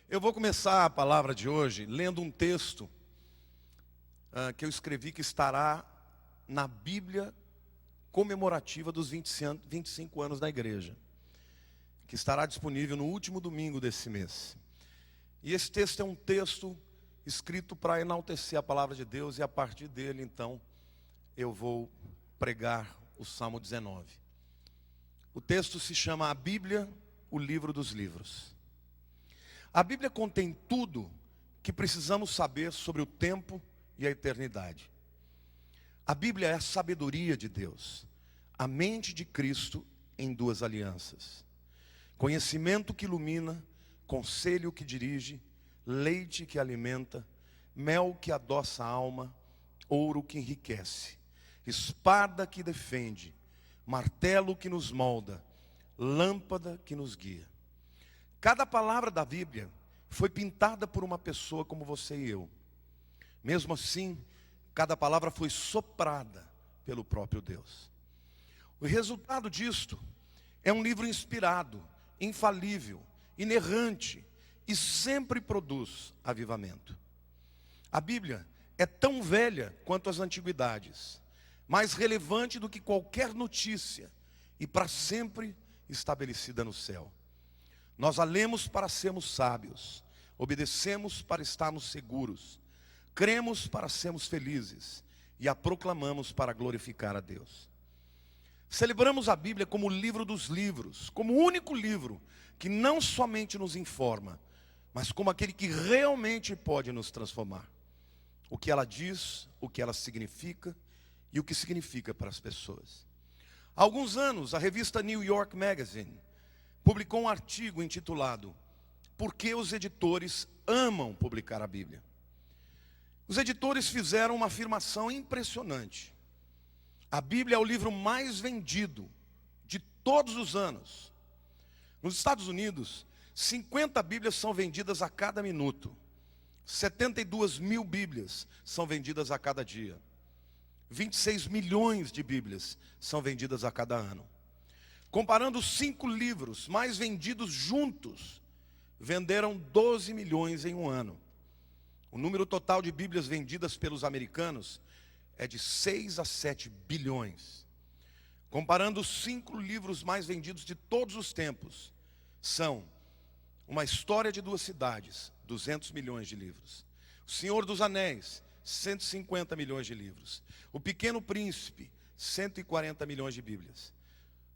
Eu vou começar a palavra de hoje lendo um texto que eu escrevi que estará na Bíblia comemorativa dos 25 anos da igreja, que estará disponível no último domingo desse mês. E esse texto é um texto escrito para enaltecer a palavra de Deus, e a partir dele, então, eu vou pregar o Salmo 19. O texto se chama A Bíblia, o livro dos livros. A Bíblia contém tudo que precisamos saber sobre o tempo e a eternidade. A Bíblia é a sabedoria de Deus, a mente de Cristo em duas alianças. Conhecimento que ilumina, conselho que dirige, leite que alimenta, mel que adoça a alma, ouro que enriquece, espada que defende, martelo que nos molda, lâmpada que nos guia. Cada palavra da Bíblia foi pintada por uma pessoa como você e eu. Mesmo assim, cada palavra foi soprada pelo próprio Deus. O resultado disto é um livro inspirado, infalível, inerrante e sempre produz avivamento. A Bíblia é tão velha quanto as antiguidades, mais relevante do que qualquer notícia e para sempre estabelecida no céu. Nós a lemos para sermos sábios, obedecemos para estarmos seguros, cremos para sermos felizes e a proclamamos para glorificar a Deus. Celebramos a Bíblia como o livro dos livros, como o único livro que não somente nos informa, mas como aquele que realmente pode nos transformar. O que ela diz, o que ela significa e o que significa para as pessoas. Há alguns anos, a revista New York Magazine publicou um artigo intitulado Por que os editores amam publicar a Bíblia? Os editores fizeram uma afirmação impressionante. A Bíblia é o livro mais vendido de todos os anos. Nos Estados Unidos, 50 Bíblias são vendidas a cada minuto. 72 mil Bíblias são vendidas a cada dia. 26 milhões de Bíblias são vendidas a cada ano. Comparando os 5 livros mais vendidos juntos, venderam 12 milhões em um ano. O número total de Bíblias vendidas pelos americanos é de 6 a 7 bilhões. Comparando os 5 livros mais vendidos de todos os tempos, são Uma História de Duas Cidades, 200 milhões de livros. O Senhor dos Anéis, 150 milhões de livros. O Pequeno Príncipe, 140 milhões de Bíblias.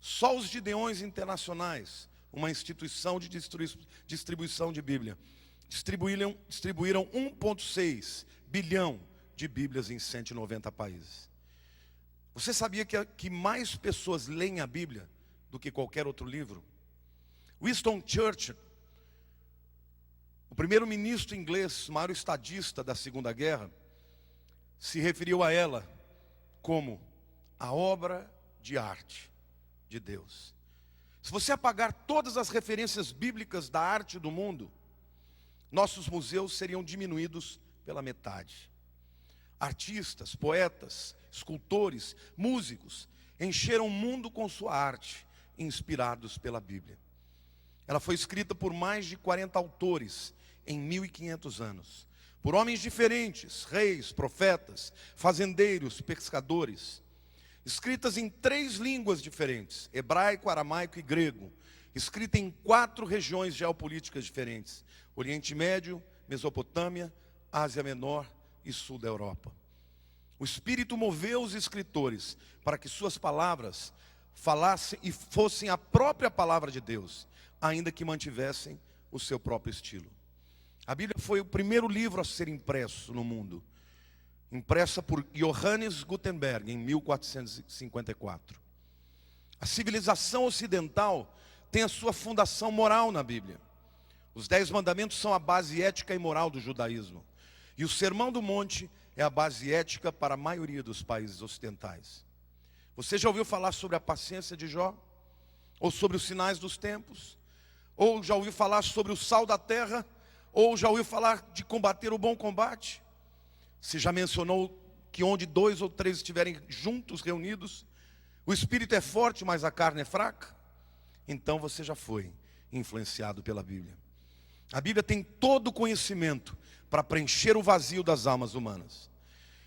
Só os Gideões Internacionais, uma instituição de distribuição de Bíblia, distribuíram 1,6 bilhão de Bíblias em 190 países. Você sabia que mais pessoas leem a Bíblia do que qualquer outro livro? Winston Churchill, o primeiro-ministro inglês, maior estadista da Segunda Guerra, se referiu a ela como a obra de arte de Deus. Se você apagar todas as referências bíblicas da arte do mundo, nossos museus seriam diminuídos pela metade. Artistas, poetas, escultores, músicos encheram o mundo com sua arte, inspirados pela Bíblia. Ela foi escrita por mais de 40 autores em 1500 anos, por homens diferentes, reis, profetas, fazendeiros, pescadores, escritas em 3 línguas diferentes, hebraico, aramaico e grego, escrita em 4 regiões geopolíticas diferentes, Oriente Médio, Mesopotâmia, Ásia Menor e Sul da Europa. O Espírito moveu os escritores para que suas palavras falassem e fossem a própria palavra de Deus, ainda que mantivessem o seu próprio estilo. A Bíblia foi o primeiro livro a ser impresso no mundo, impressa por Johannes Gutenberg em 1454. A civilização ocidental tem a sua fundação moral na Bíblia. Os 10 mandamentos são a base ética e moral do judaísmo. E o Sermão do Monte é a base ética para a maioria dos países ocidentais. Você já ouviu falar sobre a paciência de Jó? Ou sobre os sinais dos tempos? Ou já ouviu falar sobre o sal da terra? Ou já ouviu falar de combater o bom combate? Você já mencionou que onde 2 ou 3 estiverem juntos, reunidos, o espírito é forte, mas a carne é fraca? Então você já foi influenciado pela Bíblia. A Bíblia tem todo o conhecimento para preencher o vazio das almas humanas.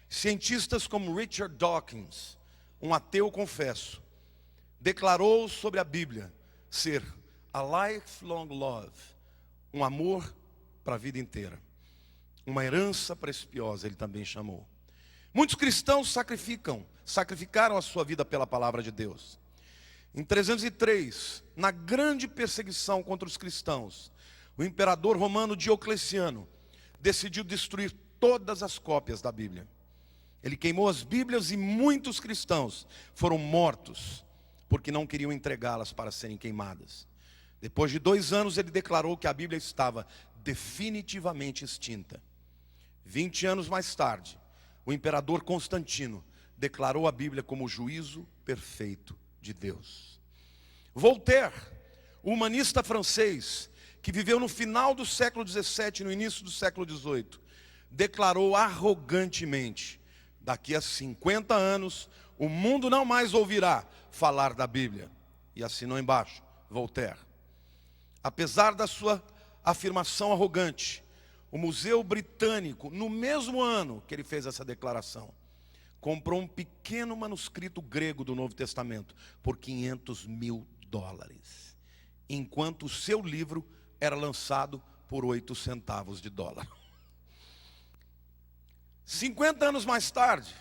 Cientistas como Richard Dawkins, um ateu confesso, declarou sobre a Bíblia ser a lifelong love, um amor para a vida inteira. Uma herança preciosa, ele também chamou. Muitos cristãos sacrificaram a sua vida pela palavra de Deus. Em 303, na grande perseguição contra os cristãos, o imperador romano Diocleciano decidiu destruir todas as cópias da Bíblia. Ele queimou as Bíblias e muitos cristãos foram mortos porque não queriam entregá-las para serem queimadas. Depois de 2 anos, ele declarou que a Bíblia estava definitivamente extinta. 20 anos mais tarde, o imperador Constantino declarou a Bíblia como o juízo perfeito de Deus. Voltaire, o humanista francês, que viveu no final do século XVII e no início do século XVIII, declarou arrogantemente: daqui a 50 anos, o mundo não mais ouvirá falar da Bíblia. E assinou embaixo, Voltaire. Apesar da sua afirmação arrogante, o Museu Britânico, no mesmo ano que ele fez essa declaração, comprou um pequeno manuscrito grego do Novo Testamento por $500 mil, enquanto o seu livro era lançado por 8 centavos de dólar. 50 anos mais tarde,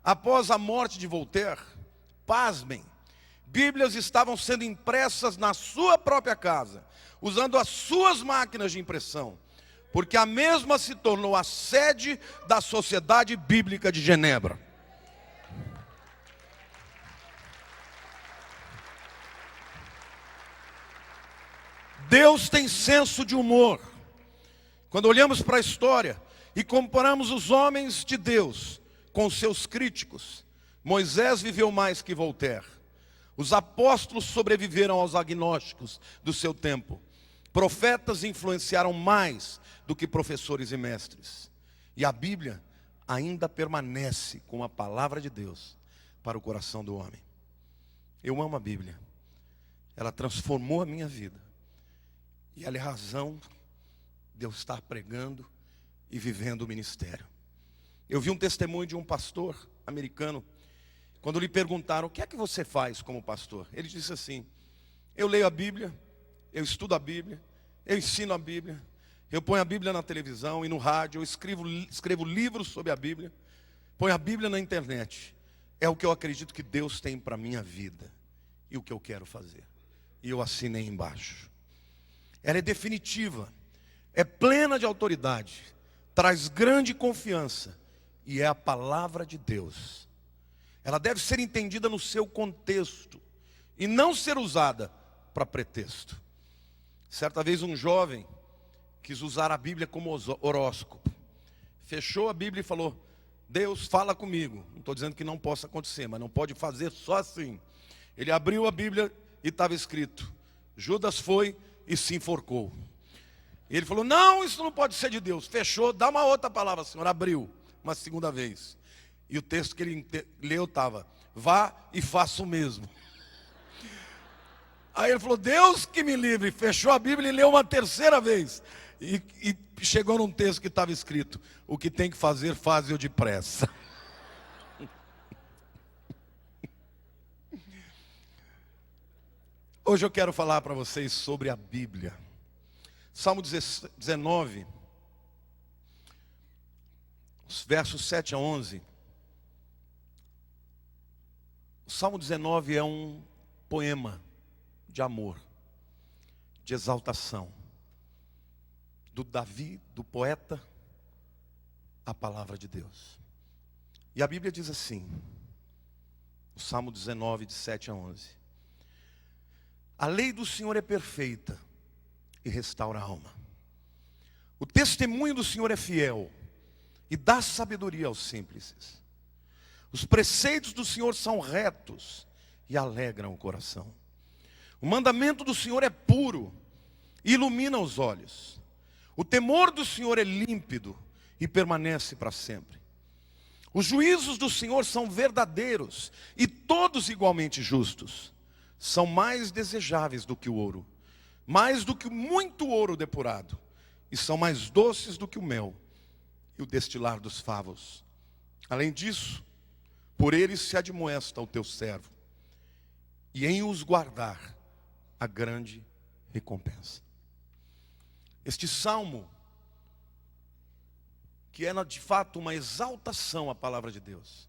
após a morte de Voltaire, pasmem, Bíblias estavam sendo impressas na sua própria casa, usando as suas máquinas de impressão, porque a mesma se tornou a sede da Sociedade Bíblica de Genebra. Deus tem senso de humor. Quando olhamos para a história e comparamos os homens de Deus com seus críticos, Moisés viveu mais que Voltaire. Os apóstolos sobreviveram aos agnósticos do seu tempo. Profetas influenciaram mais do que professores e mestres. E a Bíblia ainda permanece como a palavra de Deus para o coração do homem. Eu amo a Bíblia. Ela transformou a minha vida. E ela é a razão de eu estar pregando e vivendo o ministério. Eu vi um testemunho de um pastor americano, quando lhe perguntaram: o que é que você faz como pastor? Ele disse assim: eu leio a Bíblia, eu estudo a Bíblia, eu ensino a Bíblia, eu ponho a Bíblia na televisão e no rádio, eu escrevo livros sobre a Bíblia, ponho a Bíblia na internet. É o que eu acredito que Deus tem para a minha vida e o que eu quero fazer. E eu assinei embaixo. Ela é definitiva, é plena de autoridade, traz grande confiança e é a palavra de Deus. Ela deve ser entendida no seu contexto e não ser usada para pretexto. Certa vez um jovem quis usar a Bíblia como horóscopo. Fechou a Bíblia e falou: Deus fala comigo. Não estou dizendo que não possa acontecer, mas não pode fazer só assim. Ele abriu a Bíblia e estava escrito: Judas foi e se enforcou. E ele falou: não, isso não pode ser de Deus. Fechou, dá uma outra palavra, Senhor. Abriu uma segunda vez. E o texto que ele leu estava: vá e faça o mesmo. Aí ele falou: Deus que me livre. Fechou a Bíblia e leu uma terceira vez. E chegou num texto que estava escrito: o que tem que fazer, faz-o depressa. Hoje eu quero falar para vocês sobre a Bíblia. Salmo 19, os versos 7 a 11. O Salmo 19 é um poema de amor, de exaltação, do Davi, do poeta, a palavra de Deus. E a Bíblia diz assim, o Salmo 19, de 7 a 11. A lei do Senhor é perfeita e restaura a alma. O testemunho do Senhor é fiel e dá sabedoria aos simples. Os preceitos do Senhor são retos e alegram o coração. O mandamento do Senhor é puro e ilumina os olhos. O temor do Senhor é límpido e permanece para sempre. Os juízos do Senhor são verdadeiros e todos igualmente justos. São mais desejáveis do que o ouro, mais do que muito ouro depurado. e são mais doces do que o mel e o destilar dos favos. Além disso, por eles se admoesta o teu servo, e em os guardar a grande recompensa. Este salmo, que é de fato uma exaltação à palavra de Deus,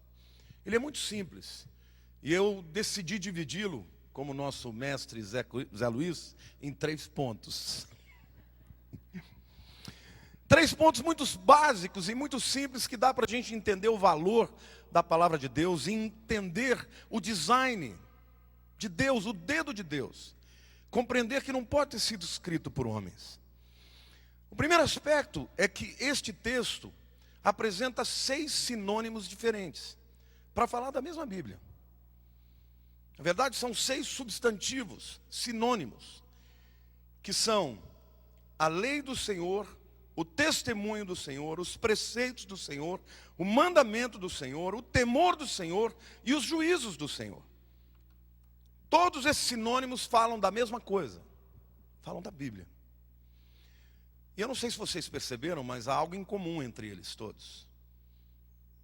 ele é muito simples, e eu decidi dividi-lo, como nosso mestre Zé Luiz, em 3 pontos. 3 pontos muito básicos e muito simples, que dá para a gente entender o valor da palavra de Deus, e entender o design de Deus, o dedo de Deus. Compreender que não pode ter sido escrito por homens. O primeiro aspecto é que este texto apresenta 6 sinônimos diferentes, para falar da mesma Bíblia. Na verdade, são 6 substantivos, sinônimos, que são a lei do Senhor, o testemunho do Senhor, os preceitos do Senhor, o mandamento do Senhor, o temor do Senhor e os juízos do Senhor. Todos esses sinônimos falam da mesma coisa, falam da Bíblia. E eu não sei se vocês perceberam, mas há algo em comum entre eles todos.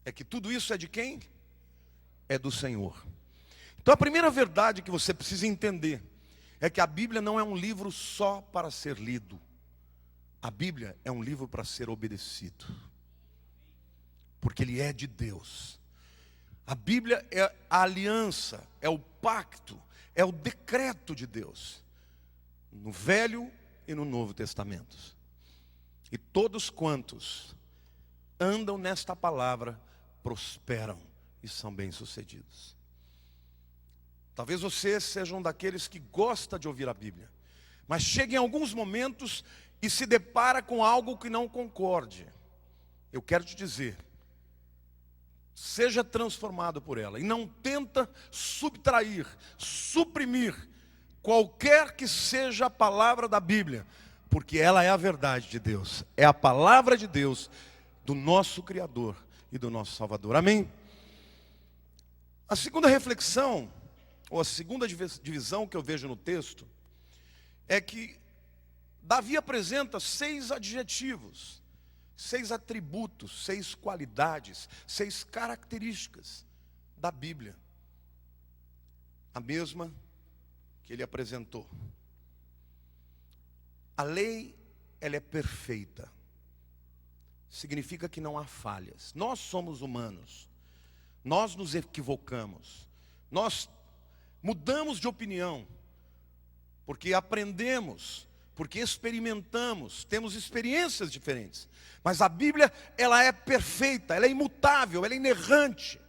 É que tudo isso é de quem? É do Senhor. Então a primeira verdade que você precisa entender é que a Bíblia não é um livro só para ser lido. A Bíblia é um livro para ser obedecido, porque ele é de Deus. A Bíblia é a aliança, é o pacto, é o decreto de Deus, no Velho e no Novo Testamento. E todos quantos andam nesta palavra prosperam e são bem-sucedidos. Talvez você seja um daqueles que gosta de ouvir a Bíblia, mas chega em alguns momentos e se depara com algo que não concorde. Eu quero te dizer, seja transformado por ela, e não tenta subtrair, suprimir qualquer que seja a palavra da Bíblia, porque ela é a verdade de Deus, é a palavra de Deus, do nosso Criador e do nosso Salvador. Amém? A segunda reflexão, ou a segunda divisão que eu vejo no texto, é que Davi apresenta 6 adjetivos, 6 atributos, 6 qualidades, 6 características da Bíblia. A mesma que ele apresentou. A lei, ela é perfeita. Significa que não há falhas. Nós somos humanos. Nós nos equivocamos. Nós mudamos de opinião. Porque aprendemos, porque experimentamos, temos experiências diferentes. Mas a Bíblia, ela é perfeita, ela é imutável, ela é inerrante.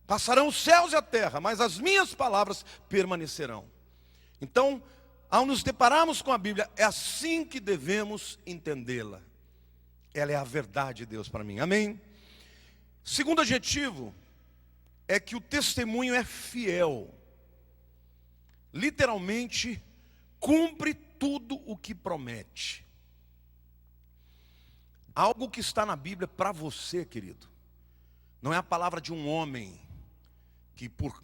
Passarão os céus e a terra, mas as minhas palavras permanecerão. Então, ao nos depararmos com a Bíblia, é assim que devemos entendê-la. Ela é a verdade de Deus para mim. Amém? Segundo adjetivo, é que o testemunho é fiel. Literalmente, cumpre tudo o que promete. Algo que está na Bíblia para você, querido, não é a palavra de um homem que por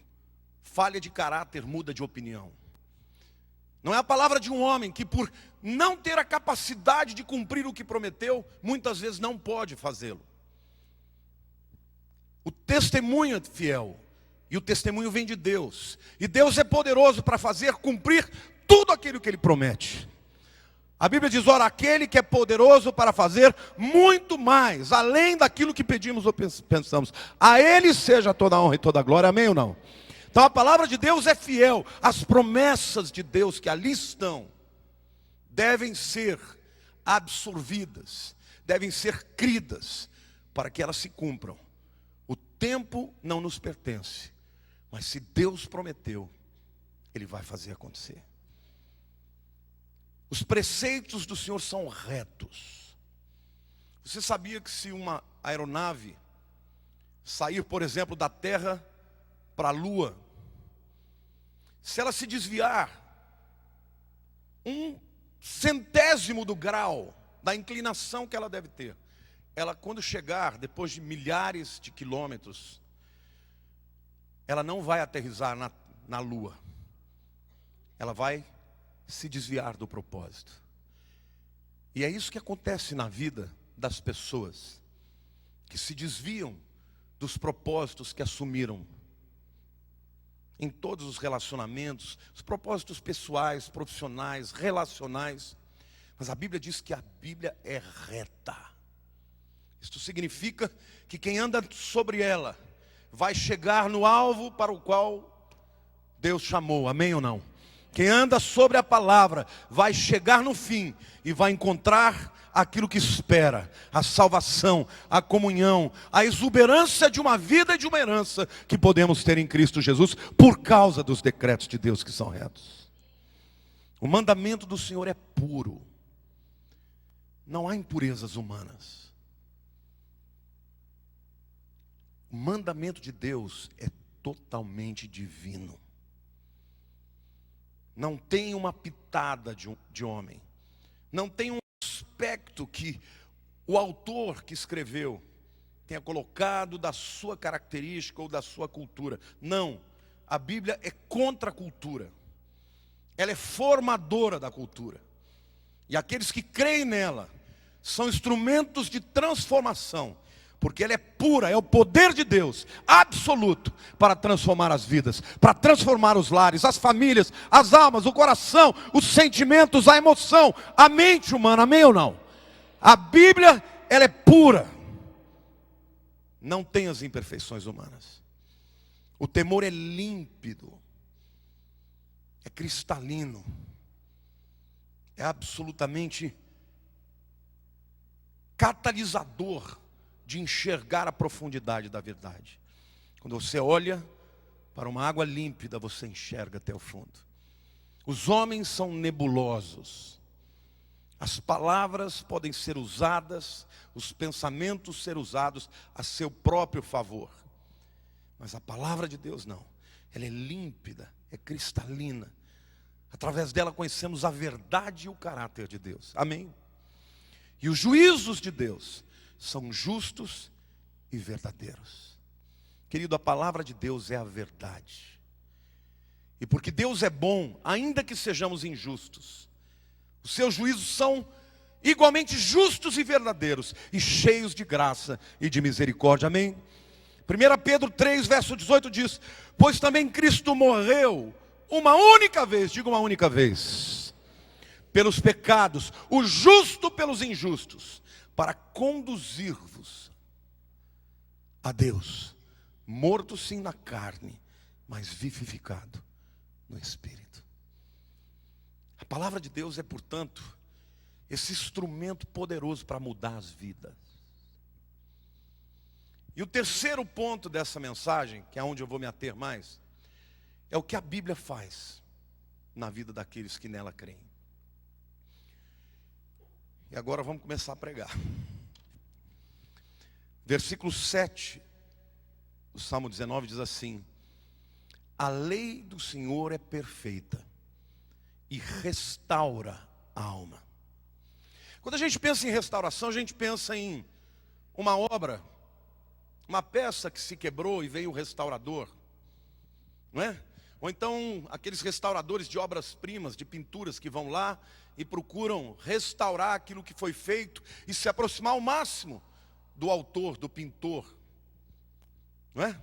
falha de caráter muda de opinião. Não é a palavra de um homem que por não ter a capacidade de cumprir o que prometeu, muitas vezes não pode fazê-lo. O testemunho é fiel, e o testemunho vem de Deus. E Deus é poderoso para fazer cumprir tudo aquilo que Ele promete. A Bíblia diz, ora, aquele que é poderoso para fazer muito mais, além daquilo que pedimos ou pensamos. A Ele seja toda a honra e toda a glória, amém ou não? Então a palavra de Deus é fiel. As promessas de Deus que ali estão, devem ser absorvidas, devem ser cridas, para que elas se cumpram. O tempo não nos pertence, mas se Deus prometeu, Ele vai fazer acontecer. Os preceitos do Senhor são retos. Você sabia que se uma aeronave sair, por exemplo, da Terra para a Lua, se ela se desviar 1/100º do grau da inclinação que ela deve ter, ela quando chegar, depois de milhares de quilômetros, ela não vai aterrissar na Lua. Ela vai se desviar do propósito. E é isso que acontece na vida das pessoas que se desviam dos propósitos que assumiram em todos os relacionamentos, os propósitos pessoais, profissionais, relacionais. Mas a Bíblia diz que a Bíblia é reta. Isto significa que quem anda sobre ela vai chegar no alvo para o qual Deus chamou, amém ou não? Quem anda sobre a palavra vai chegar no fim e vai encontrar aquilo que espera, a salvação, a comunhão, a exuberância de uma vida e de uma herança que podemos ter em Cristo Jesus por causa dos decretos de Deus que são retos. O mandamento do Senhor é puro. Não há impurezas humanas. O mandamento de Deus é totalmente divino. Não tem uma pitada de homem. Não tem um aspecto que o autor que escreveu tenha colocado da sua característica ou da sua cultura. Não. A Bíblia é contra a cultura. Ela é formadora da cultura. E aqueles que creem nela são instrumentos de transformação. Porque ela é pura, é o poder de Deus, absoluto, para transformar as vidas, para transformar os lares, as famílias, as almas, o coração, os sentimentos, a emoção, a mente humana, amém ou não? A Bíblia, ela é pura, não tem as imperfeições humanas. O temor é límpido, é cristalino, é absolutamente catalisador de enxergar a profundidade da verdade. Quando você olha para uma água límpida, você enxerga até o fundo. Os homens são nebulosos. As palavras podem ser usadas, os pensamentos ser usados a seu próprio favor. Mas a palavra de Deus não. Ela é límpida, é cristalina. Através dela conhecemos a verdade e o caráter de Deus. Amém? E os juízos de Deus são justos e verdadeiros. Querido, a palavra de Deus é a verdade. E porque Deus é bom, ainda que sejamos injustos, os seus juízos são igualmente justos e verdadeiros, e cheios de graça e de misericórdia. Amém? 1 Pedro 3, verso 18 diz: pois também Cristo morreu uma única vez, diga uma única vez, pelos pecados, o justo pelos injustos, para conduzir-vos a Deus, morto sim na carne, mas vivificado no Espírito. A palavra de Deus é, portanto, esse instrumento poderoso para mudar as vidas. E o terceiro ponto dessa mensagem, que é onde eu vou me ater mais, é o que a Bíblia faz na vida daqueles que nela creem. E agora vamos começar a pregar. Versículo 7 do Salmo 19 diz assim: a lei do Senhor é perfeita e restaura a alma. Quando a gente pensa em restauração, a gente pensa em uma obra, uma peça que se quebrou e veio o restaurador, não é? Ou então aqueles restauradores de obras-primas, de pinturas que vão lá e procuram restaurar aquilo que foi feito e se aproximar ao máximo do autor, do pintor, não é?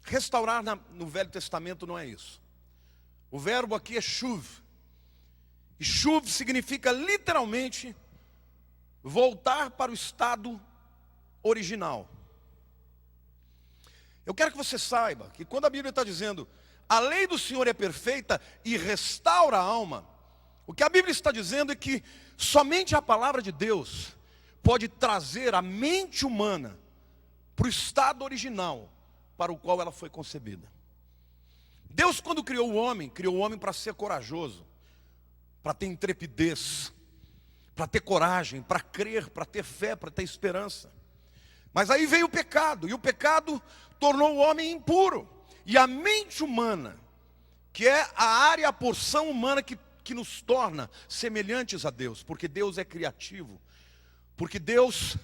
Restaurar no Velho Testamento não é isso. O verbo aqui é shuv. E shuv significa literalmente voltar para o estado original. Eu quero que você saiba que quando a Bíblia está dizendo a lei do Senhor é perfeita e restaura a alma, o que a Bíblia está dizendo é que somente a palavra de Deus pode trazer a mente humana para o estado original para o qual ela foi concebida. Deus, quando criou o homem para ser corajoso, para ter intrepidez, para ter coragem, para crer, para ter fé, para ter esperança. Mas aí veio o pecado, e o pecado tornou o homem impuro. E a mente humana, que é a área, a porção humana que nos torna semelhantes a Deus, porque Deus é criativo, porque Deus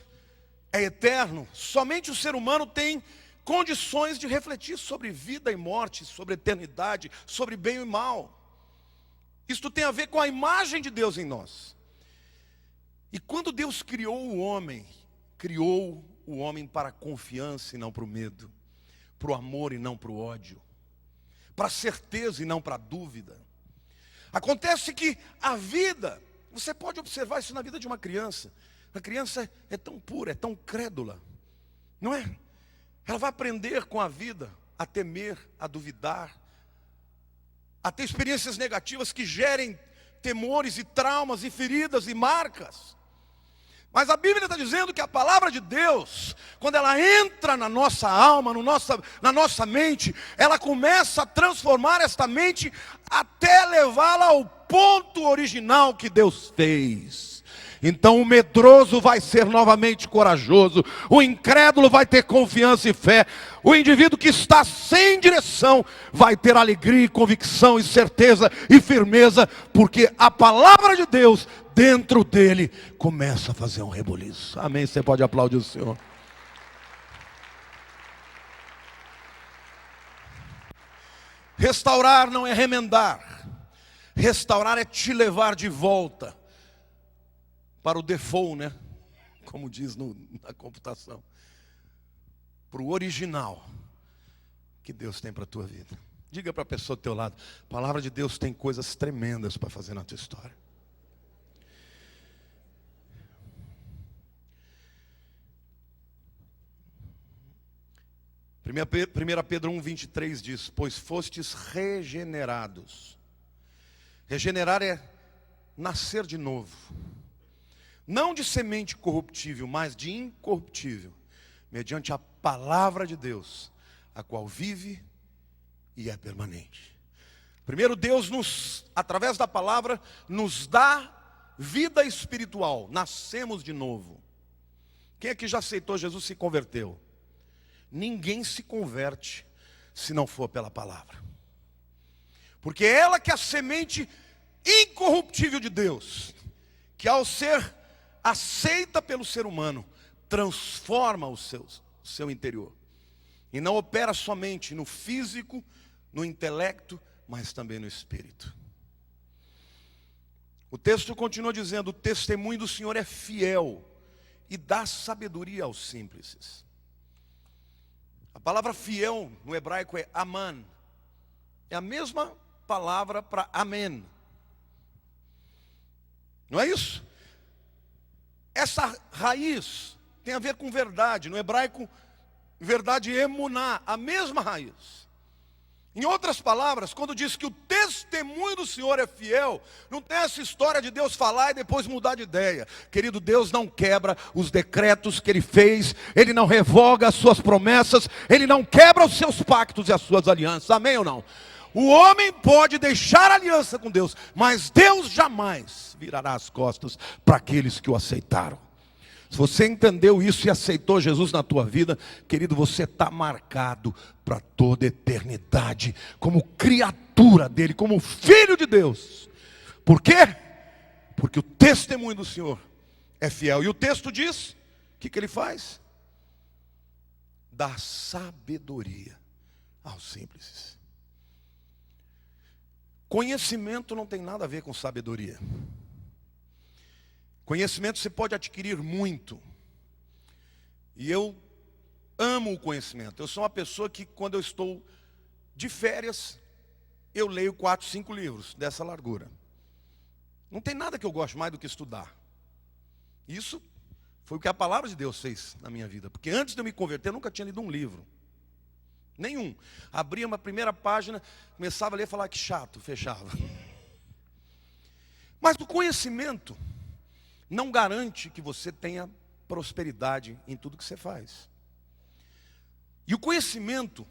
é eterno, somente o ser humano tem condições de refletir sobre vida e morte, sobre eternidade, sobre bem e mal. Isto tem a ver com a imagem de Deus em nós. E quando Deus criou o homem para a confiança e não para o medo, para o amor e não para o ódio, para a certeza e não para a dúvida. Acontece que a vida, você pode observar isso na vida de uma criança. A criança é tão pura, é tão crédula, não é? Ela vai aprender com a vida a temer, a duvidar, a ter experiências negativas que gerem temores e traumas e feridas e marcas. Mas a Bíblia está dizendo que a palavra de Deus, quando ela entra na nossa alma, na nossa mente, ela começa a transformar esta mente até levá-la ao ponto original que Deus fez. Então o medroso vai ser novamente corajoso, o incrédulo vai ter confiança e fé, o indivíduo que está sem direção vai ter alegria, convicção e certeza e firmeza, porque a palavra de Deus dentro dele começa a fazer um rebuliço. Amém? Você pode aplaudir o Senhor. Restaurar não é remendar, restaurar é te levar de volta para o default, né? Como diz na computação, para o original que Deus tem para a tua vida. Diga para a pessoa do teu lado: a palavra de Deus tem coisas tremendas para fazer na tua história. Primeira Pedro 1,23 diz: pois fostes regenerados. Regenerar é nascer de novo. Não de semente corruptível, mas de incorruptível, mediante a palavra de Deus, a qual vive e é permanente. Primeiro, Deus através da palavra, nos dá vida espiritual. Nascemos de novo. Quem aqui já aceitou Jesus se converteu? Ninguém se converte se não for pela palavra. Porque é ela que é a semente incorruptível de Deus, que ao ser aceita pelo ser humano, transforma o seu interior. E não opera somente no físico, no intelecto, mas também no espírito. O texto continua dizendo: o testemunho do Senhor é fiel e dá sabedoria aos simples. A palavra fiel no hebraico é aman. É a mesma palavra para amém. Não é isso? Essa raiz tem a ver com verdade. No hebraico, verdade emuná, a mesma raiz. Em outras palavras, quando diz que o testemunho do Senhor é fiel, não tem essa história de Deus falar e depois mudar de ideia. Querido, Deus não quebra os decretos que Ele fez, Ele não revoga as suas promessas, Ele não quebra os seus pactos e as suas alianças. Amém ou não? O homem pode deixar aliança com Deus, mas Deus jamais virará as costas para aqueles que o aceitaram. Se você entendeu isso e aceitou Jesus na tua vida, querido, você está marcado para toda a eternidade, como criatura dele, como filho de Deus. Por quê? Porque o testemunho do Senhor é fiel. E o texto diz, o que ele faz? Dá sabedoria aos simples. Conhecimento não tem nada a ver com sabedoria. Conhecimento você pode adquirir muito. E eu amo o conhecimento. Eu sou uma pessoa que, quando eu estou de férias, eu leio 4, 5 livros dessa largura. Não tem nada que eu goste mais do que estudar. Isso foi o que a palavra de Deus fez na minha vida. Porque antes de eu me converter, eu nunca tinha lido um livro. Nenhum. Abria uma primeira página, começava a ler e falava: que chato, fechava. Mas o conhecimento não garante que você tenha prosperidade em tudo que você faz. E o conhecimento,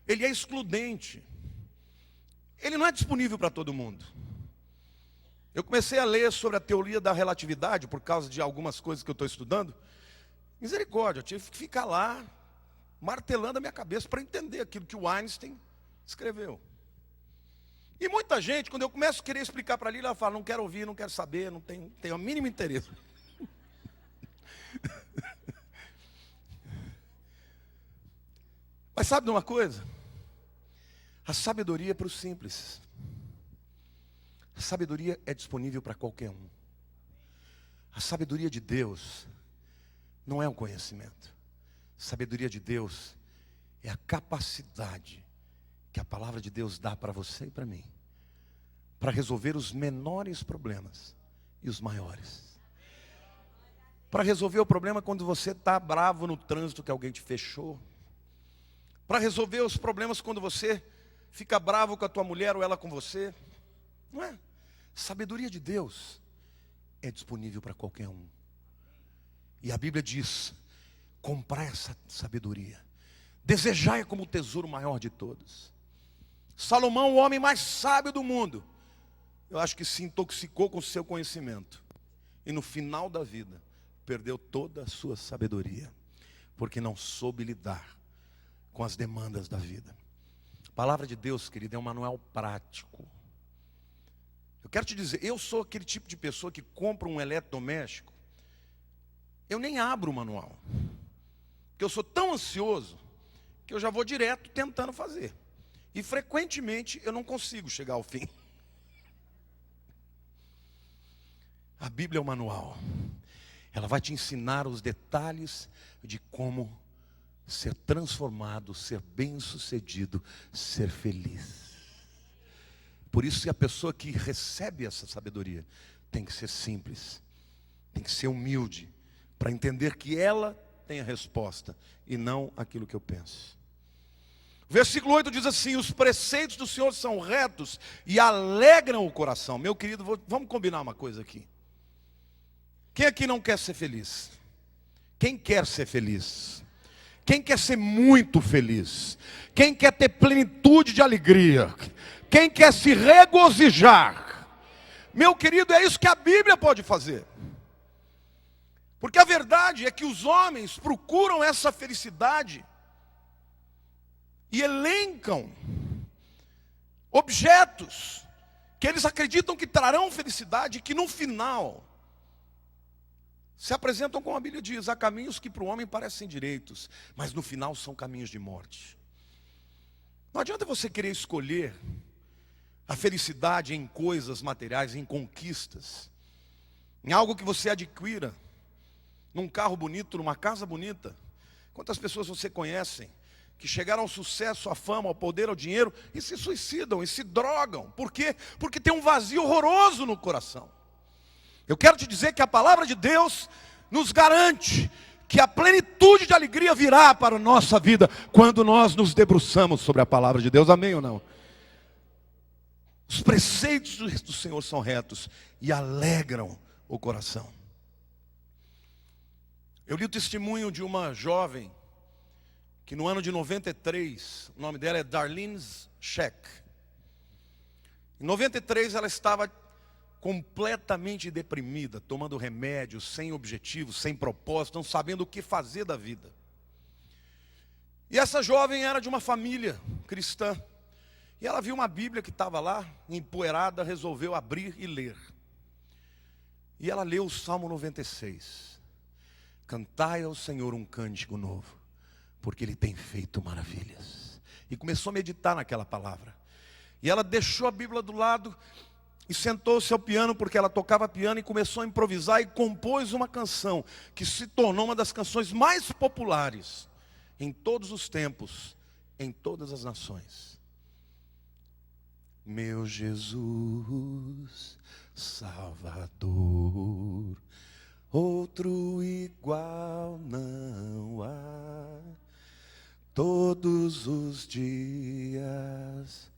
ele é excludente. Ele não é disponível para todo mundo. Eu comecei a ler sobre a teoria da relatividade, por causa de algumas coisas que eu estou estudando. Misericórdia, eu tive que ficar lá, martelando a minha cabeça para entender aquilo que o Einstein escreveu. E muita gente, quando eu começo a querer explicar para ele, ela fala: não quero ouvir, não quero saber, não tenho o mínimo interesse. Mas sabe de uma coisa? A sabedoria é para os simples. A sabedoria é disponível para qualquer um. A sabedoria de Deus não é um conhecimento. A sabedoria de Deus é a capacidade que a palavra de Deus dá para você e para mim, para resolver os menores problemas e os maiores. Para resolver o problema quando você está bravo no trânsito que alguém te fechou. Para resolver os problemas quando você fica bravo com a tua mulher ou ela com você. Não é? Sabedoria de Deus é disponível para qualquer um. E a Bíblia diz: comprar essa sabedoria, desejai como o tesouro maior de todos. Salomão, o homem mais sábio do mundo, eu acho que se intoxicou com o seu conhecimento. E no final da vida, perdeu toda a sua sabedoria, porque não soube lidar com as demandas da vida. A palavra de Deus, querido, é um manual prático. Eu quero te dizer, eu sou aquele tipo de pessoa que compra um eletrodoméstico, eu nem abro o manual, porque eu sou tão ansioso, que eu já vou direto tentando fazer. E frequentemente eu não consigo chegar ao fim. A Bíblia é o manual. Ela vai te ensinar os detalhes de como ser transformado, ser bem-sucedido, ser feliz. Por isso que a pessoa que recebe essa sabedoria tem que ser simples, tem que ser humilde, para entender que ela tem a resposta e não aquilo que eu penso. O versículo 8 diz assim: os preceitos do Senhor são retos e alegram o coração. Meu querido, vamos combinar uma coisa aqui. Quem aqui não quer ser feliz? Quem quer ser feliz? Quem quer ser muito feliz? Quem quer ter plenitude de alegria? Quem quer se regozijar? Meu querido, é isso que a Bíblia pode fazer. Porque a verdade é que os homens procuram essa felicidade e elencam objetos que eles acreditam que trarão felicidade, e que no final se apresentam como a Bíblia diz: há caminhos que para o homem parecem direitos, mas no final são caminhos de morte. Não adianta você querer escolher a felicidade em coisas materiais, em conquistas, em algo que você adquira, num carro bonito, numa casa bonita. Quantas pessoas você conhece que chegaram ao sucesso, à fama, ao poder, ao dinheiro e se suicidam, e se drogam? Por quê? Porque tem um vazio horroroso no coração. Eu quero te dizer que a palavra de Deus nos garante que a plenitude de alegria virá para a nossa vida quando nós nos debruçamos sobre a palavra de Deus. Amém ou não? Os preceitos do Senhor são retos e alegram o coração. Eu li o testemunho de uma jovem que no ano de 93, o nome dela é Darlene Scheck. Em 93 ela estava completamente deprimida, tomando remédio, sem objetivo, sem propósito, não sabendo o que fazer da vida. E essa jovem era de uma família cristã. E ela viu uma Bíblia que estava lá, empoeirada, resolveu abrir e ler. E ela leu o Salmo 96. Cantai ao Senhor um cântico novo, porque Ele tem feito maravilhas. E começou a meditar naquela palavra. E ela deixou a Bíblia do lado e sentou-se ao piano, porque ela tocava piano, e começou a improvisar e compôs uma canção que se tornou uma das canções mais populares em todos os tempos, em todas as nações. Meu Jesus, Salvador, outro igual não há, todos os dias.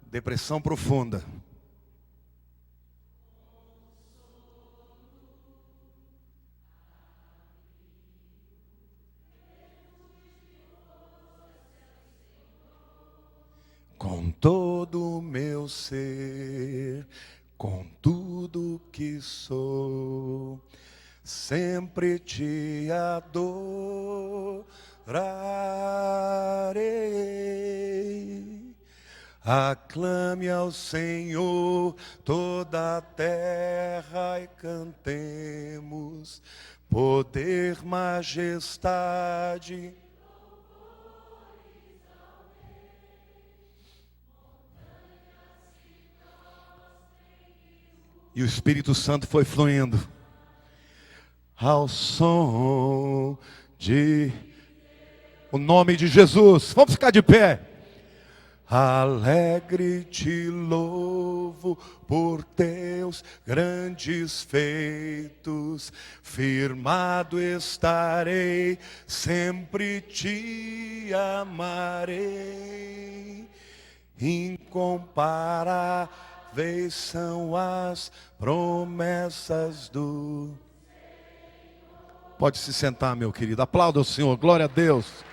Depressão profunda. Com todo o meu ser, com tudo que sou, sempre te adorarei. Aclame ao Senhor toda a terra e cantemos poder, majestade. E o Espírito Santo foi fluindo. Ao som de o nome de Jesus. Vamos ficar de pé. Alegre te louvo por teus grandes feitos, firmado estarei, sempre te amarei. Incomparáveis são as promessas do... Pode se sentar, meu querido. Aplauda o Senhor. Glória a Deus.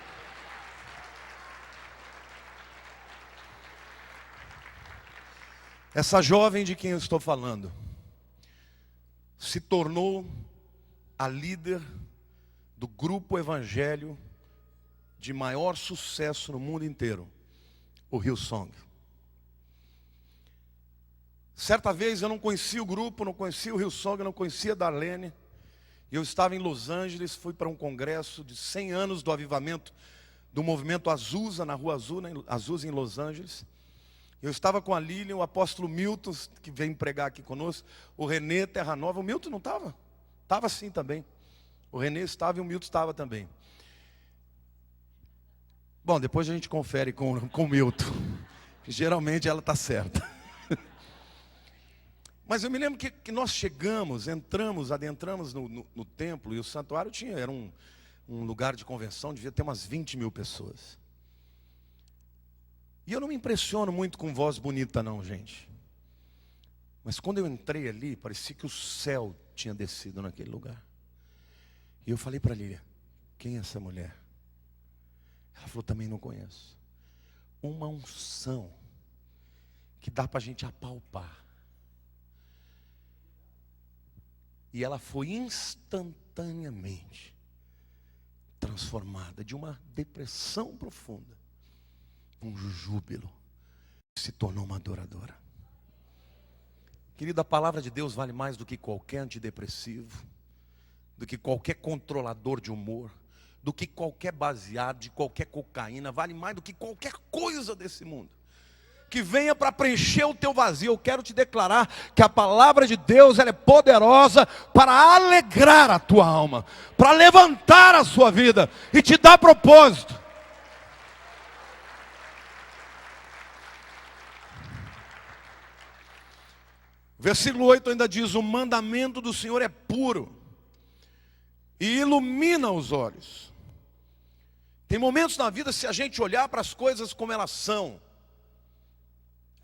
Essa jovem de quem eu estou falando se tornou a líder do grupo evangelho de maior sucesso no mundo inteiro, o Hillsong. Certa vez eu não conhecia o grupo, não conhecia o Hillsong, não conhecia a Darlene. Eu estava em Los Angeles, fui para um congresso de 100 anos do avivamento do movimento Azusa, na Rua Azusa em Los Angeles. Eu estava com a Lilian, o apóstolo Milton, que vem pregar aqui conosco, o Renê, Terra Nova. O Milton não estava? Estava sim também. O Renê estava e o Milton estava também. Bom, depois a gente confere com o Milton. Geralmente ela está certa. Mas eu me lembro que nós chegamos, adentramos no templo, e o santuário era um lugar de convenção, devia ter umas 20 mil pessoas. E eu não me impressiono muito com voz bonita não, gente. Mas quando eu entrei ali, parecia que o céu tinha descido naquele lugar. E eu falei para a Lília, quem é essa mulher? Ela falou, também não conheço. Uma unção que dá para a gente apalpar. E ela foi instantaneamente transformada de uma depressão profunda, um júbilo, se tornou uma adoradora. Querida, a palavra de Deus vale mais do que qualquer antidepressivo, do que qualquer controlador de humor, do que qualquer baseado, de qualquer cocaína, vale mais do que qualquer coisa desse mundo que venha para preencher o teu vazio. Eu quero te declarar que a palavra de Deus, ela é poderosa para alegrar a tua alma, para levantar a sua vida e te dar propósito. Versículo 8 ainda diz, o mandamento do Senhor é puro e ilumina os olhos. Tem momentos na vida, se a gente olhar para as coisas como elas são,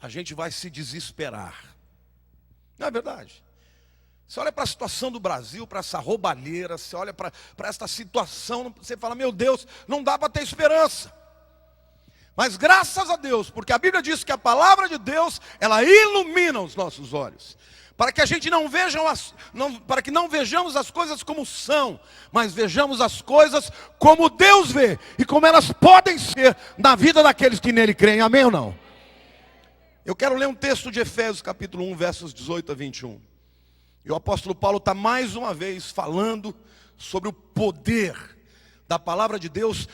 a gente vai se desesperar. Não é verdade? Você olha para a situação do Brasil, para essa roubalheira, você olha para essa situação, você fala, meu Deus, não dá para ter esperança. Mas graças a Deus, porque a Bíblia diz que a palavra de Deus, ela ilumina os nossos olhos. Para que a gente para que não vejamos as coisas como são, mas vejamos as coisas como Deus vê e como elas podem ser na vida daqueles que nele creem. Amém ou não? Eu quero ler um texto de Efésios capítulo 1, versos 18 a 21. E o apóstolo Paulo está mais uma vez falando sobre o poder da palavra de Deus,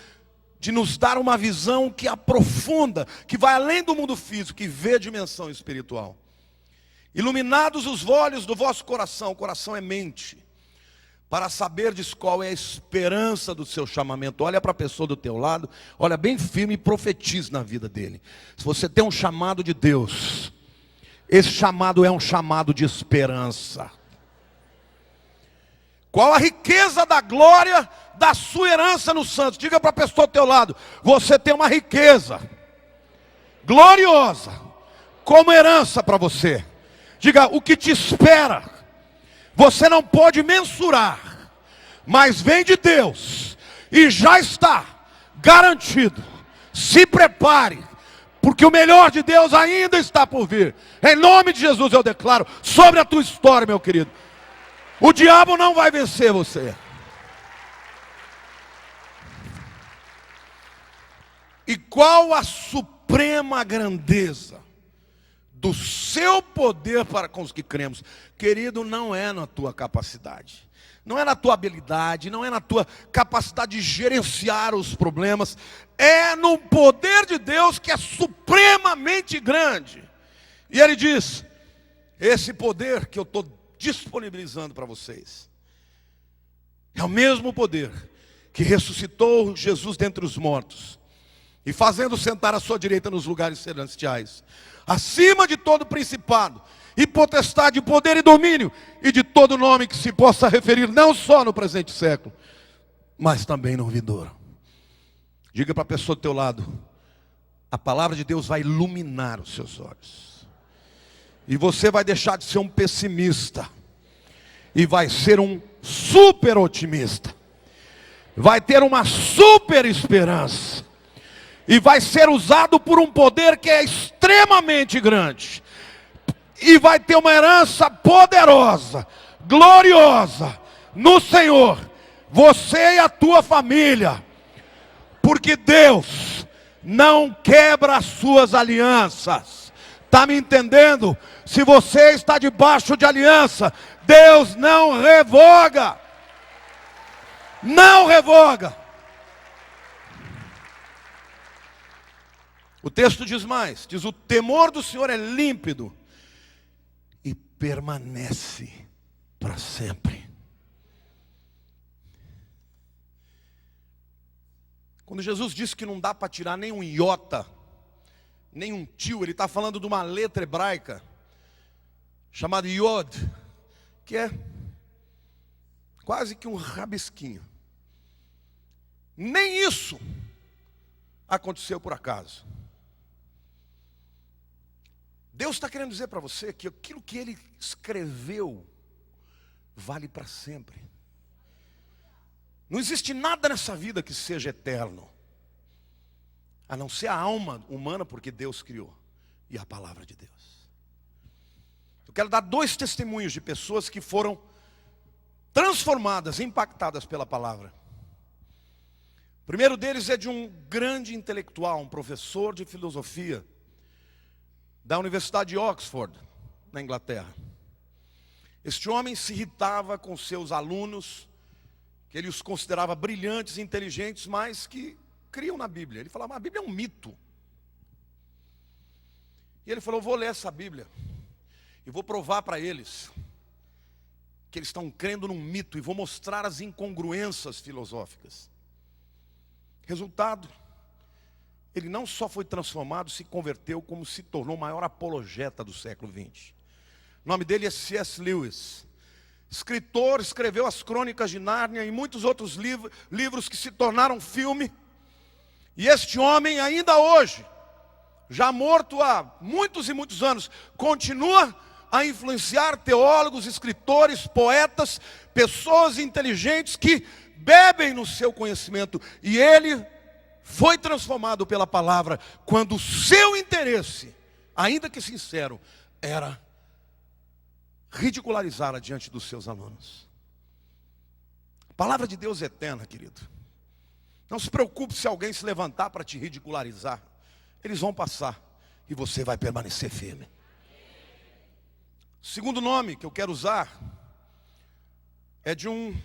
de nos dar uma visão que aprofunda, que vai além do mundo físico, que vê a dimensão espiritual. Iluminados os olhos do vosso coração, o coração é mente, para saberdes qual é a esperança do seu chamamento. Olha para a pessoa do teu lado, olha bem firme e profetiza na vida dele. Se você tem um chamado de Deus, esse chamado é um chamado de esperança. Qual a riqueza da glória da sua herança nos santos? Diga para a pessoa do teu lado, você tem uma riqueza gloriosa como herança para você. Diga, o que te espera você não pode mensurar, mas vem de Deus e já está garantido. Se prepare, porque o melhor de Deus ainda está por vir. Em nome de Jesus eu declaro sobre a tua história, meu querido, o diabo não vai vencer você. E qual a suprema grandeza do seu poder para com os que cremos? Querido, não é na tua capacidade, não é na tua habilidade, não é na tua capacidade de gerenciar os problemas, é no poder de Deus que é supremamente grande. E ele diz, Esse poder que eu estou disponibilizando para vocês é o mesmo poder que ressuscitou Jesus dentre os mortos e fazendo sentar à sua direita nos lugares celestiais, acima de todo principado e potestade, poder e domínio, e de todo nome que se possa referir, não só no presente século, mas também no vindouro. Diga para a pessoa do teu lado: a palavra de Deus vai iluminar os seus olhos, e você vai deixar de ser um pessimista, e vai ser um super otimista, vai ter uma super esperança, e vai ser usado por um poder que é extremamente grande, e vai ter uma herança poderosa, gloriosa no Senhor, você e a tua família, porque Deus não quebra as suas alianças. Está me entendendo? Se você está debaixo de aliança, Deus não revoga. Não revoga. O texto diz mais, diz: o temor do Senhor é límpido e permanece para sempre. Quando Jesus disse que não dá para tirar nem um iota, nem um tio, ele está falando de uma letra hebraica chamada Yod, que é quase que um rabisquinho. Nem isso aconteceu por acaso. Deus está querendo dizer para você que aquilo que Ele escreveu vale para sempre. Não existe nada nessa vida que seja eterno, a não ser a alma humana, porque Deus criou, e a palavra de Deus. Eu quero dar 2 testemunhos de pessoas que foram transformadas, impactadas pela palavra. O primeiro deles é de um grande intelectual, um professor de filosofia, da Universidade de Oxford, na Inglaterra. Este homem se irritava com seus alunos, que ele os considerava brilhantes e inteligentes, mas que criam na Bíblia. Ele falava: a Bíblia é um mito. E ele falou: vou ler essa Bíblia e vou provar para eles que eles estão crendo num mito, e vou mostrar as incongruências filosóficas. Resultado, ele não só foi transformado, se converteu, como se tornou o maior apologeta do século XX. O nome dele é C.S. Lewis. Escritor, escreveu as Crônicas de Nárnia e muitos outros livros que se tornaram filme. E este homem ainda hoje, já morto há muitos e muitos anos, continua a influenciar teólogos, escritores, poetas, pessoas inteligentes que bebem no seu conhecimento. E ele foi transformado pela palavra quando o seu interesse, ainda que sincero, era ridicularizá-la diante dos seus alunos. A palavra de Deus é eterna, querido. Não se preocupe se alguém se levantar para te ridicularizar. Eles vão passar e você vai permanecer firme. O segundo nome que eu quero usar é de um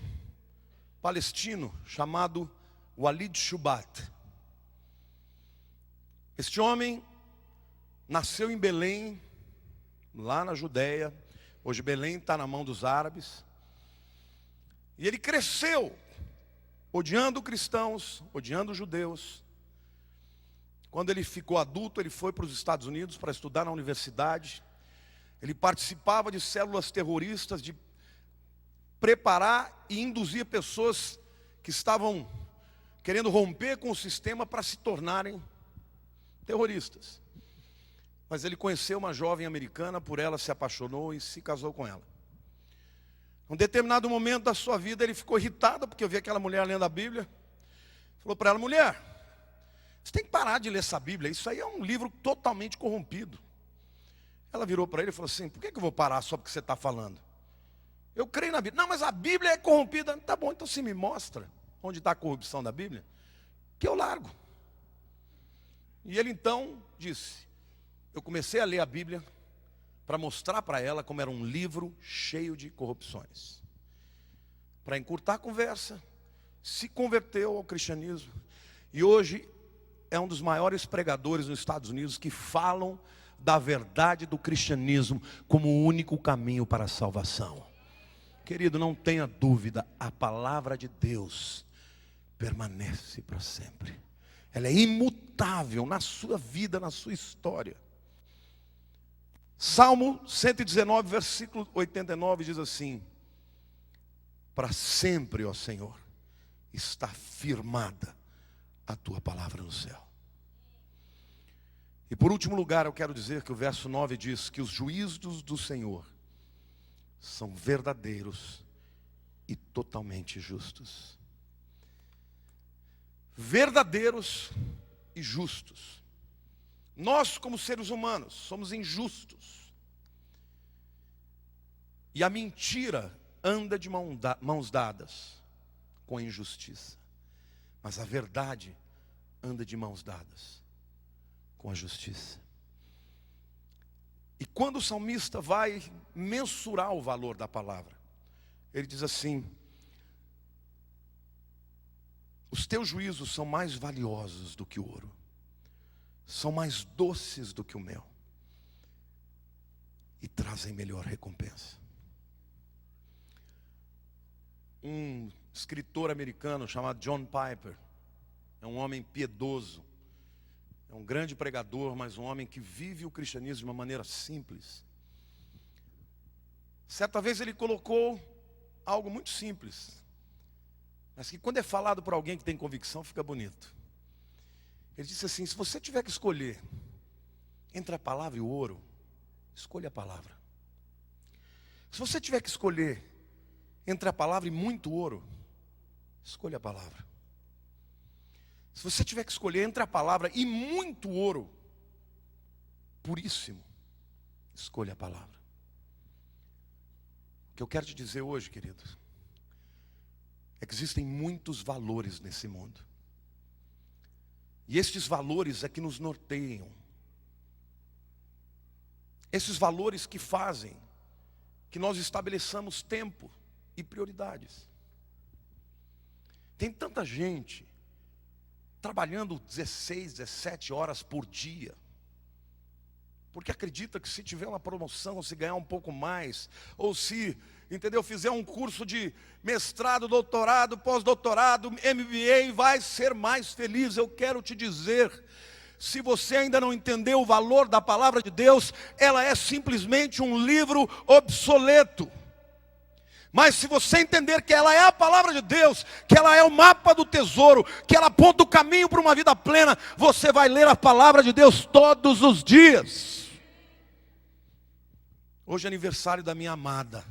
palestino chamado Walid Shoebat. Este homem nasceu em Belém, lá na Judéia. Hoje Belém está na mão dos árabes. E ele cresceu odiando cristãos, odiando judeus. Quando ele ficou adulto, ele foi para os Estados Unidos para estudar na universidade. Ele participava de células terroristas, de preparar e induzir pessoas que estavam querendo romper com o sistema para se tornarem terroristas. Mas ele conheceu uma jovem americana, por ela se apaixonou e se casou com ela. Em um determinado momento da sua vida, ele ficou irritado, porque eu vi aquela mulher lendo a Bíblia. Falou para ela: mulher, você tem que parar de ler essa Bíblia, isso aí é um livro totalmente corrompido. Ela virou para ele e falou assim: por que eu vou parar só porque você está falando? Eu creio na Bíblia. Não, mas a Bíblia é corrompida. Tá bom, então você me mostra onde está a corrupção da Bíblia, que eu largo. E ele então disse: eu comecei a ler a Bíblia para mostrar para ela como era um livro cheio de corrupções. Para encurtar a conversa, se converteu ao cristianismo. E hoje é um dos maiores pregadores nos Estados Unidos que falam da verdade do cristianismo como o único caminho para a salvação. Querido, não tenha dúvida, a palavra de Deus permanece para sempre. Ela é imutável na sua vida, na sua história. Salmo 119, versículo 89 diz assim: para sempre, ó Senhor, está firmada a tua palavra no céu. E por último lugar, eu quero dizer que o verso 9 diz que os juízos do Senhor são verdadeiros e totalmente justos. Verdadeiros e justos. Nós, como seres humanos, somos injustos. E a mentira anda de mãos dadas com a injustiça. Mas a verdade anda de mãos dadas com a justiça. E quando o salmista vai mensurar o valor da palavra, ele diz assim: os teus juízos são mais valiosos do que o ouro, são mais doces do que o mel, e trazem melhor recompensa. Um escritor americano chamado John Piper é um homem piedoso, é um grande pregador, mas um homem que vive o cristianismo de uma maneira simples. Certa vez ele colocou algo muito simples, mas que quando é falado por alguém que tem convicção, fica bonito. Ele disse assim: se você tiver que escolher entre a palavra e o ouro, escolha a palavra. Se você tiver que escolher entre a palavra e muito ouro, escolha a palavra. Se você tiver que escolher entre a palavra e muito ouro puríssimo, escolha a palavra. O que eu quero te dizer hoje, queridos, é que existem muitos valores nesse mundo. E estes valores é que nos norteiam. Esses valores que fazem que nós estabeleçamos tempo e prioridades. Tem tanta gente trabalhando 16, 17 horas por dia, porque acredita que se tiver uma promoção, se ganhar um pouco mais, ou se, entendeu, fizer um curso de mestrado, doutorado, pós-doutorado, MBA, vai ser mais feliz. Eu quero te dizer, se você ainda não entendeu o valor da palavra de Deus, ela é simplesmente um livro obsoleto. Mas se você entender que ela é a palavra de Deus, que ela é o mapa do tesouro, que ela aponta o caminho para uma vida plena, você vai ler a palavra de Deus todos os dias. Hoje é aniversário da minha amada.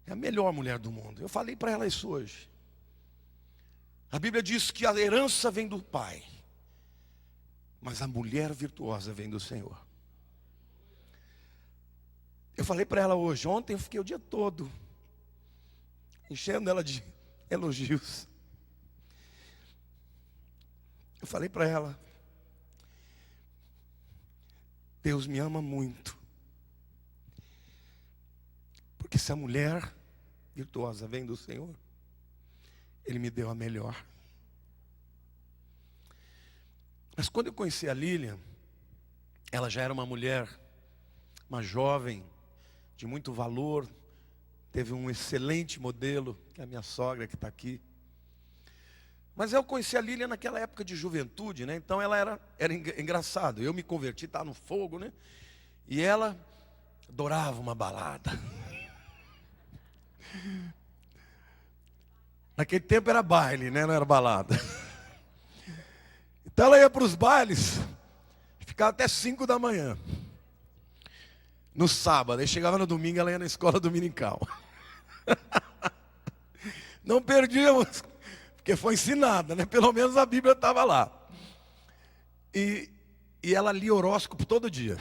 É a melhor mulher do mundo. Eu falei para ela isso hoje. A Bíblia diz que a herança vem do pai, mas a mulher virtuosa vem do Senhor. Eu falei para ela hoje, ontem eu fiquei o dia todo enchendo ela de elogios. Eu falei para ela: Deus me ama muito, porque se a mulher virtuosa vem do Senhor, Ele me deu a melhor. Mas quando eu conheci a Lilian, ela já era uma mulher, uma jovem, de muito valor, teve um excelente modelo, que é a minha sogra que está aqui. Mas eu conheci a Lilian naquela época de juventude, né? Então ela era engraçado. Eu me converti, estava no fogo, né? E ela adorava uma balada. Naquele tempo era baile, né? Não era balada. Então ela ia para os bailes, ficava até 5 da manhã. No sábado, aí chegava no domingo, ela ia na escola dominical. Não perdíamos, porque foi ensinada, né? Pelo menos a Bíblia estava lá. E ela lia horóscopo todo dia.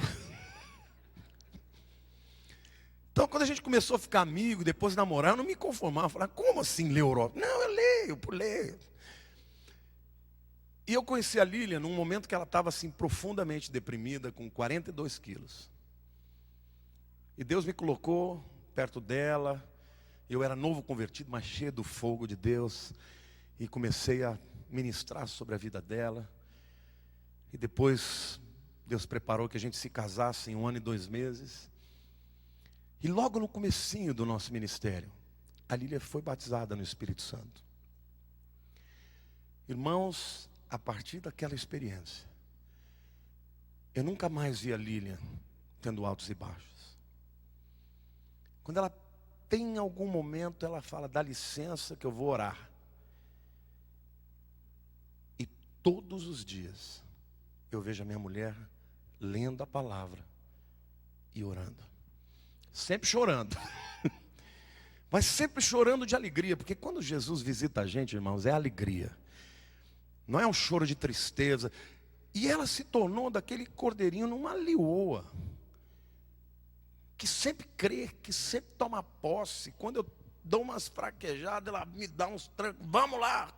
Então, quando a gente começou a ficar amigo, depois namorar, eu não me conformava. Eu falava: como assim ler horóscopo? Não, eu leio, por ler. E eu conheci a Lilian num momento que ela estava assim profundamente deprimida, com 42 quilos. E Deus me colocou perto dela. Eu era novo convertido, mas cheio do fogo de Deus. E comecei a ministrar sobre a vida dela. E depois Deus preparou que a gente se casasse em 1 ano e 2 meses. E logo no comecinho do nosso ministério, a Lília foi batizada no Espírito Santo. Irmãos, a partir daquela experiência, eu nunca mais vi a Lília tendo altos e baixos. Quando ela tem algum momento, ela fala, dá licença que eu vou orar. E todos os dias, eu vejo a minha mulher lendo a palavra e orando. Sempre chorando. Mas sempre chorando de alegria, porque quando Jesus visita a gente, irmãos, é alegria. Não é um choro de tristeza. E ela se tornou daquele cordeirinho numa lioa, que sempre crê, que sempre toma posse. Quando eu dou umas fraquejadas, ela me dá uns trancos. Vamos lá!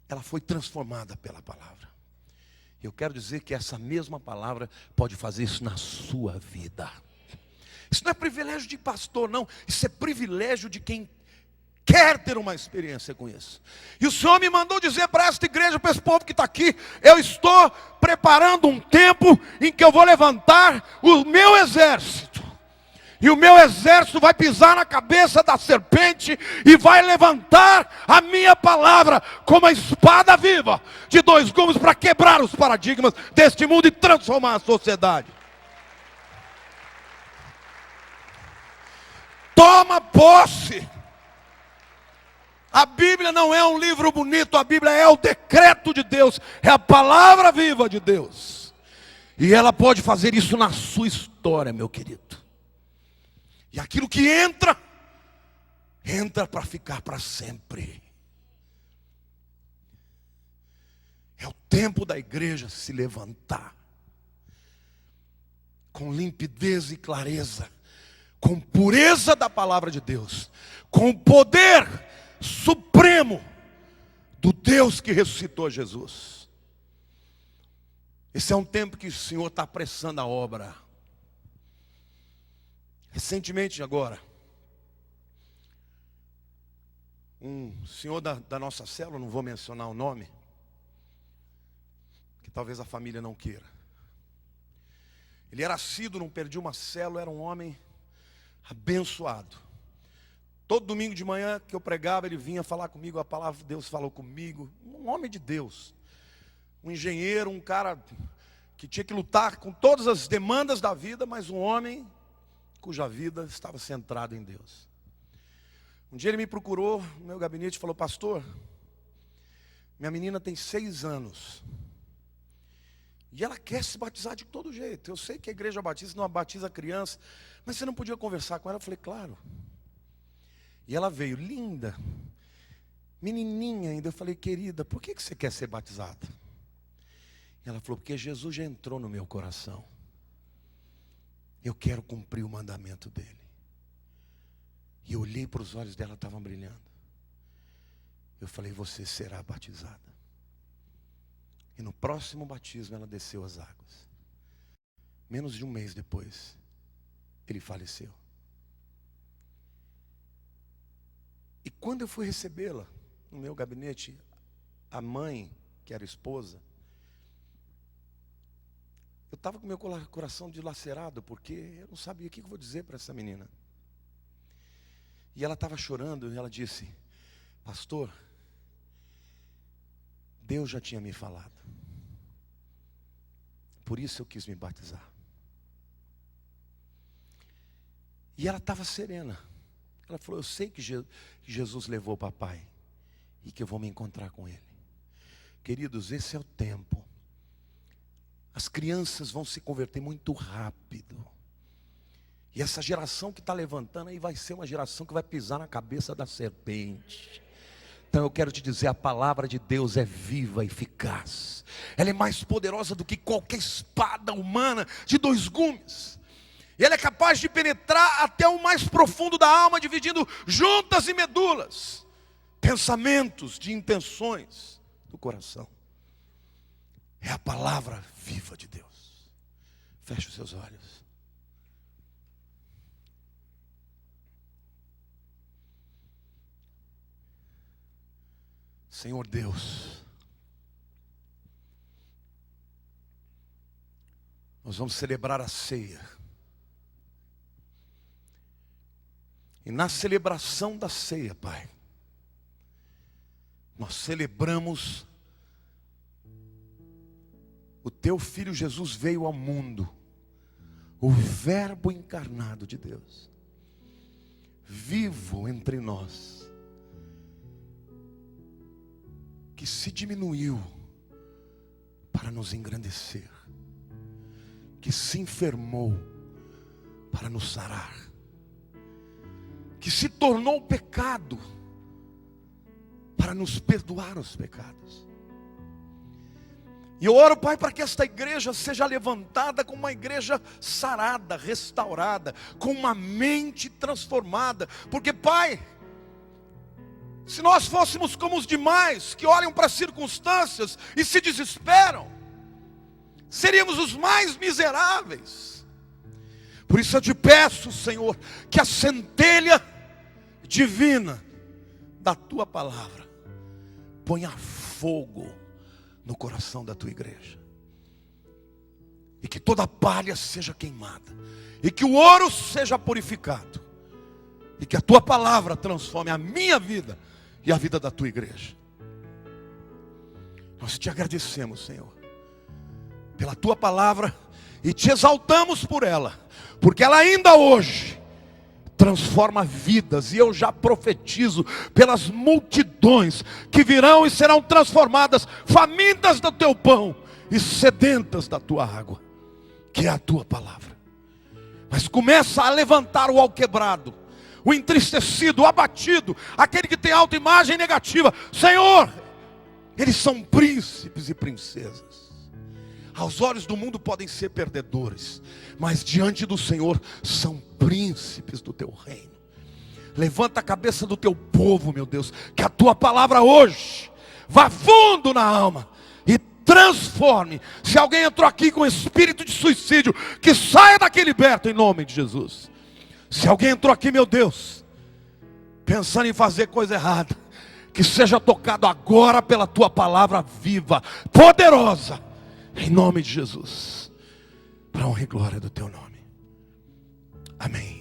Ela foi transformada pela palavra. Eu quero dizer que essa mesma palavra pode fazer isso na sua vida. Isso não é privilégio de pastor, não. Isso é privilégio de quem quer ter uma experiência com isso. E o Senhor me mandou dizer para esta igreja, para esse povo que está aqui, eu estou preparando um tempo em que eu vou levantar o meu exército. E o meu exército vai pisar na cabeça da serpente e vai levantar a minha palavra como a espada viva de 2 gumes para quebrar os paradigmas deste mundo e transformar a sociedade. Toma posse. A Bíblia não é um livro bonito, a Bíblia é o decreto de Deus, é a palavra viva de Deus. E ela pode fazer isso na sua história, meu querido. E aquilo que entra para ficar para sempre. É o tempo da igreja se levantar com limpidez e clareza, com pureza da palavra de Deus, com o poder supremo do Deus que ressuscitou Jesus. Esse é um tempo que o Senhor está apressando a obra. Recentemente agora, um senhor da nossa célula, não vou mencionar o nome, que talvez a família não queira. Ele era assíduo, não perdia uma célula, era um homem abençoado. Todo domingo de manhã que eu pregava, ele vinha falar comigo, a palavra de Deus falou comigo. Um homem de Deus, um engenheiro, um cara que tinha que lutar com todas as demandas da vida, mas um homem cuja vida estava centrada em Deus. Um dia ele me procurou no meu gabinete e falou, pastor, minha menina tem 6 anos. E ela quer se batizar de todo jeito. Eu sei que a igreja batista não batiza criança, mas você não podia conversar com ela? Eu falei, claro. E ela veio, linda, menininha ainda. Eu falei, querida, por que você quer ser batizada? E ela falou, porque Jesus já entrou no meu coração. Eu quero cumprir o mandamento dele. E eu olhei para os olhos dela, estavam brilhando. Eu falei, você será batizada. E no próximo batismo ela desceu as águas. Menos de um mês depois, ele faleceu. E quando eu fui recebê-la no meu gabinete, a mãe, que era esposa, eu estava com meu coração dilacerado, porque eu não sabia o que eu vou dizer para essa menina. E ela estava chorando e ela disse, pastor, Deus já tinha me falado. Por isso eu quis me batizar. E ela estava serena. Ela falou, eu sei que Jesus levou o papai e que eu vou me encontrar com ele. Queridos, esse é o tempo. As crianças vão se converter muito rápido. E essa geração que está levantando aí vai ser uma geração que vai pisar na cabeça da serpente. Então eu quero te dizer, a palavra de Deus é viva e eficaz. Ela é mais poderosa do que qualquer espada humana de 2 gumes. E ela é capaz de penetrar até o mais profundo da alma, dividindo juntas e medulas, pensamentos de intenções do coração. É a palavra viva de Deus. Feche os seus olhos. Senhor Deus, nós vamos celebrar a ceia. E na celebração da ceia, Pai, nós celebramos o Teu Filho Jesus veio ao mundo, o Verbo encarnado de Deus, vivo entre nós, que se diminuiu para nos engrandecer, que se enfermou para nos sarar, que se tornou pecado para nos perdoar os pecados. E eu oro, Pai, para que esta igreja seja levantada como uma igreja sarada, restaurada, com uma mente transformada. Porque, Pai, se nós fôssemos como os demais, que olham para as circunstâncias e se desesperam, seríamos os mais miseráveis. Por isso eu te peço, Senhor, que a centelha divina da Tua palavra ponha fogo no coração da Tua igreja, e que toda palha seja queimada, e que o ouro seja purificado, e que a Tua palavra transforme a minha vida e a vida da Tua igreja. Nós te agradecemos, Senhor, pela Tua palavra, e te exaltamos por ela, porque ela ainda hoje transforma vidas. E eu já profetizo pelas multidões que virão e serão transformadas, famintas do Teu pão e sedentas da Tua água, que é a Tua palavra. Mas começa a levantar o alquebrado, o entristecido, o abatido, aquele que tem autoimagem negativa. Senhor, eles são príncipes e princesas. Aos olhos do mundo podem ser perdedores, mas diante do Senhor são príncipes do Teu reino. Levanta a cabeça do Teu povo, meu Deus, que a Tua palavra hoje vá fundo na alma e transforme. Se alguém entrou aqui com espírito de suicídio, que saia daqui liberto em nome de Jesus. Se alguém entrou aqui, meu Deus, pensando em fazer coisa errada, que seja tocado agora pela Tua palavra viva, poderosa, em nome de Jesus, para a honra e glória do Teu nome. Amém.